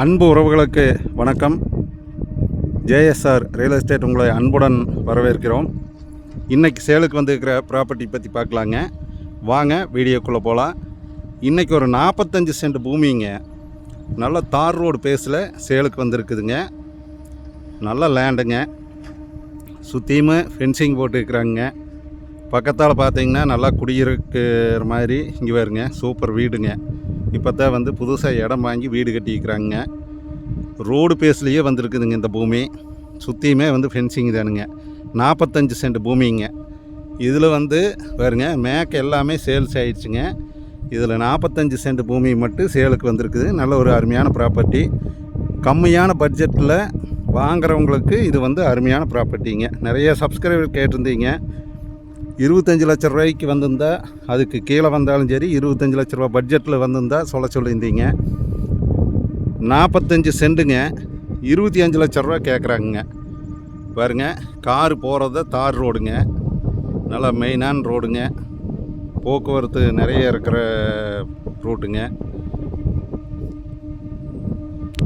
அன்பு உறவுகளுக்கு வணக்கம். ஜேஎஸ்ஆர் ரியல் எஸ்டேட் உங்களை அன்புடன் வரவேற்கிறோம். இன்றைக்கி சேலுக்கு வந்திருக்கிற ப்ராப்பர்ட்டி பற்றி பார்க்கலாங்க. வாங்க வீடியோக்குள்ளே போகலாம். இன்றைக்கி ஒரு 45 சென்ட் பூமிங்க, நல்ல தார் ரோடு பேஸில் சேலுக்கு வந்திருக்குதுங்க. நல்ல லேண்டுங்க, சுற்றியுமே ஃபென்சிங் போட்டுருக்குறாங்க. பக்கத்தால் பார்த்தீங்கன்னா நல்லா குடியிருக்கிற மாதிரி இங்கே வருங்க. சூப்பர் வீடுங்க. இப்போ தான் புதுசாக இடம் வாங்கி வீடு கட்டிக்கிறாங்க. ரோடு பேஸ்லேயே வந்திருக்குதுங்க இந்த பூமி. சுற்றியுமே ஃபென்சிங் தானுங்க. 45 சென்ட் பூமிங்க. இதில் பாருங்க மேக் எல்லாமே சேல்ஸ் ஆகிடுச்சுங்க. இதில் 45 சென்ட் பூமி மட்டும் சேலுக்கு வந்திருக்குது. நல்ல ஒரு அருமையான ப்ராப்பர்ட்டி. கம்மியான பட்ஜெட்டில் வாங்குறவங்களுக்கு இது அருமையான ப்ராப்பர்ட்டிங்க. நிறைய சப்ஸ்கிரைபர் கேட்டிருந்தீங்க. 25 லட்ச ரூபாய்க்கு வந்திருந்தால், அதுக்கு கீழே வந்தாலும் சரி 25 லட்ச ரூபா பட்ஜெட்டில் வந்திருந்தால் சொல்லியிருந்தீங்க. 45 சென்ட்டுங்க, 25 லட்ச ரூபா கேட்குறாங்க. பாருங்க, காரு போகிறத தார் ரோடுங்க, நல்லா மெயினான ரோடுங்க, போக்குவரத்து நிறைய இருக்கிற ரூட்டுங்க.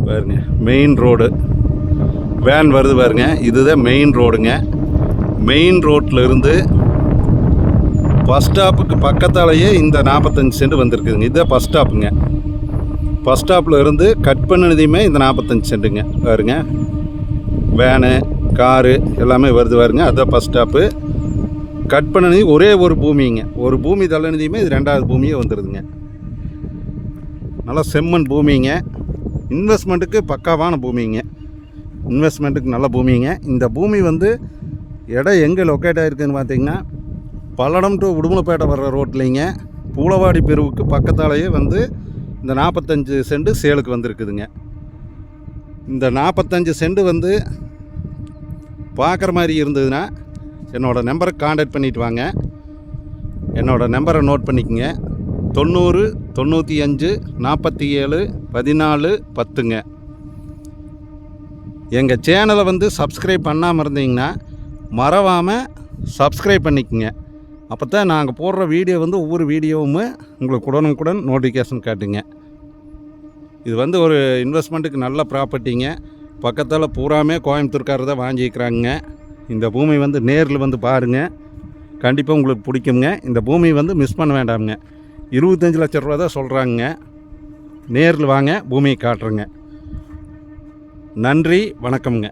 பாருங்க மெயின் ரோடு, வேன் வருது பாருங்க. இதுதான் மெயின் ரோடுங்க. மெயின் ரோட்டில் இருந்து பஸ் ஸ்டாப்புக்கு பக்கத்தாலேயே இந்த 45 சென்ட் வந்திருக்குதுங்க. இதுதான் பஸ் ஸ்டாப்புங்க. பஸ் ஸ்டாப்பில் இருந்து கட் பண்ணதையுமே இந்த 45 சென்ட்டுங்க. பாருங்க, வேனு காரு எல்லாமே வருது பாருங்க. அதுதான் பஸ் ஸ்டாப்பு. கட் பண்ணது ஒரே ஒரு பூமிங்க. ஒரு பூமி தள்ளினதையுமே இது 2வது பூமியே வந்துடுதுங்க. நல்லா செம்மண் பூமிங்க. இன்வெஸ்ட்மெண்ட்டுக்கு பக்காவான பூமிங்க. இன்வெஸ்ட்மெண்ட்டுக்கு நல்ல பூமிங்க. இந்த பூமி இடம் எங்கே லொக்கேட் ஆகிருக்குன்னு பார்த்தீங்கன்னா, பல்லடம் டு உடுமலைப்பேட்டை வர்ற ரோட்லிங்க, பூலவாடி பிரிவுக்கு பக்கத்தாலேயே இந்த 45 சென்ட் சேலுக்கு வந்திருக்குதுங்க. இந்த 45 சென்ட் பார்க்குற மாதிரி இருந்ததுன்னா என்னோடய நம்பருக்கு காண்டாக்ட் பண்ணிவிட்டு வாங்க. என்னோடய நம்பரை நோட் பண்ணிக்கோங்க. 90 95 47 14 10ங்க. எங்கள் சேனலை சப்ஸ்கிரைப் பண்ணாமல் இருந்தீங்கன்னா மறவாமல் சப்ஸ்கிரைப் பண்ணிக்கோங்க. அப்போ தான் நாங்கள் போடுற வீடியோ ஒவ்வொரு வீடியோவும் உங்களுக்கு உடனுக்குடன் நோட்டிஃபிகேஷன் காட்டுங்க. இது ஒரு இன்வெஸ்ட்மெண்ட்டுக்கு நல்ல ப்ராப்பர்ட்டிங்க. பக்கத்தில் பூராமே கோயம்புத்தூர்காரர் தான் வாங்கிக்கிறாங்க. இந்த பூமி நேரில் பாருங்கள், கண்டிப்பாக உங்களுக்கு பிடிக்குங்க. இந்த பூமி மிஸ் பண்ண வேண்டாமுங்க. 25 லட்ச ரூபா தான் சொல்கிறாங்க. நேரில் வாங்க, பூமியை காட்டுறேங்க. நன்றி, வணக்கம்ங்க.